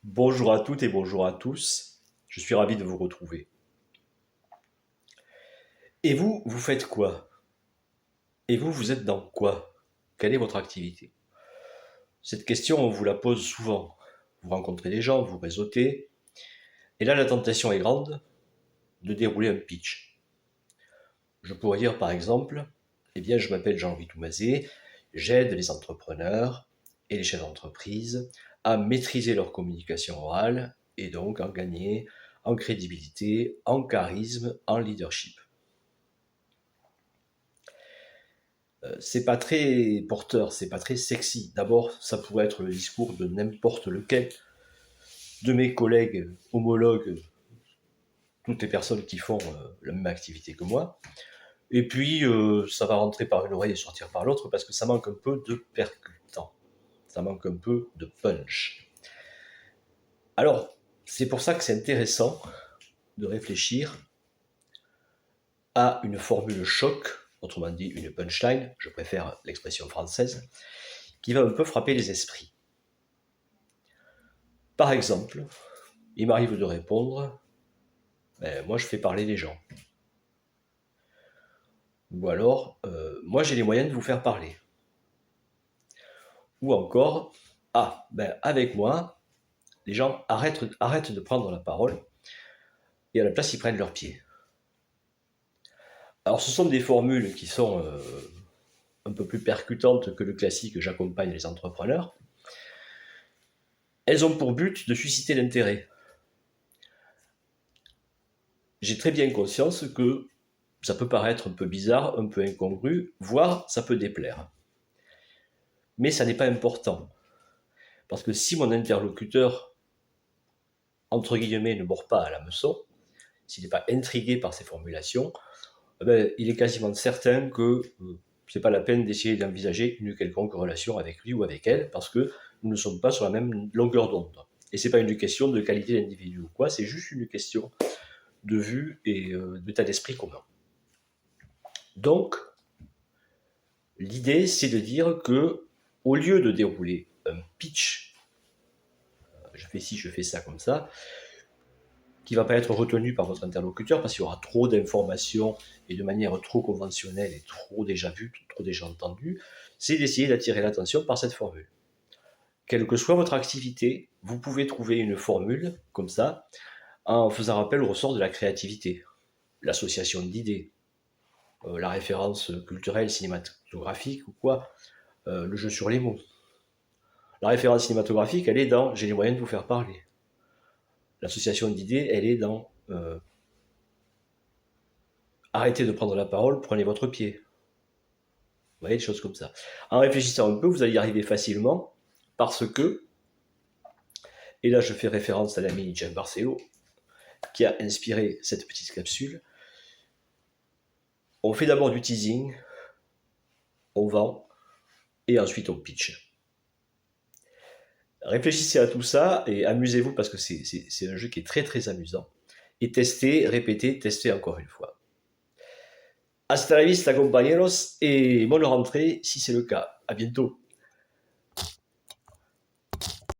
Bonjour à toutes et bonjour à tous. Je suis ravi de vous retrouver. Et vous, vous faites quoi? Et vous, vous êtes dans quoi? Quelle est votre activité? Cette question, on vous la pose souvent. Vous rencontrez des gens, vous réseautez, et là, la tentation est grande de dérouler un pitch. Je pourrais dire par exemple, eh bien, je m'appelle Jean-Louis Toumazé, j'aide les entrepreneurs et les chefs d'entreprise à maîtriser leur communication orale et donc en gagner en crédibilité, en charisme, en leadership. C'est pas très porteur, c'est pas très sexy. D'abord, ça pourrait être le discours de n'importe lequel de mes collègues, homologues, toutes les personnes qui font la même activité que moi. Et puis, ça va rentrer par une oreille et sortir par l'autre parce que ça manque un peu de percutant. Ça manque un peu de punch. Alors, c'est pour ça que c'est intéressant de réfléchir à une formule choc, autrement dit une punchline, je préfère l'expression française, qui va un peu frapper les esprits. Par exemple, il m'arrive de répondre moi je fais parler les gens. Ou alors, moi j'ai les moyens de vous faire parler. Ou encore, avec moi, les gens arrêtent de prendre la parole et à la place ils prennent leurs pieds. Alors ce sont des formules qui sont un peu plus percutantes que le classique j'accompagne les entrepreneurs. Elles ont pour but de susciter l'intérêt. J'ai très bien conscience que ça peut paraître un peu bizarre, un peu incongru, voire ça peut déplaire. Mais ça n'est pas important. Parce que si mon interlocuteur, entre guillemets, ne mord pas à l'hameçon, s'il n'est pas intrigué par ces formulations, il est quasiment certain que ce n'est pas la peine d'essayer d'envisager une quelconque relation avec lui ou avec elle, parce que nous ne sommes pas sur la même longueur d'onde. Et ce n'est pas une question de qualité d'individu ou quoi, c'est juste une question de vue et d'état d'esprit commun. Donc, l'idée, c'est de dire que, au lieu de dérouler un pitch, je fais ci, je fais ça comme ça, qui ne va pas être retenu par votre interlocuteur parce qu'il y aura trop d'informations et de manière trop conventionnelle et trop déjà vue, trop déjà entendue, c'est d'essayer d'attirer l'attention par cette formule. Quelle que soit votre activité, vous pouvez trouver une formule comme ça en faisant appel au ressort de la créativité, l'association d'idées, la référence culturelle, cinématographique ou quoi, le jeu sur les mots. La référence cinématographique, elle est dans « j'ai les moyens de vous faire parler ». L'association d'idées, elle est dans arrêtez de prendre la parole, prenez votre pied. Vous voyez, des choses comme ça. En réfléchissant un peu, vous allez y arriver facilement, parce que, et là je fais référence à l'ami Jean Barcelo, qui a inspiré cette petite capsule, on fait d'abord du teasing, on vend, et ensuite on pitch. Réfléchissez à tout ça, et amusez-vous, parce que c'est un jeu qui est très très amusant. Et testez, répétez, testez encore une fois. Hasta la vista, compañeros, et bonne rentrée si c'est le cas. À bientôt.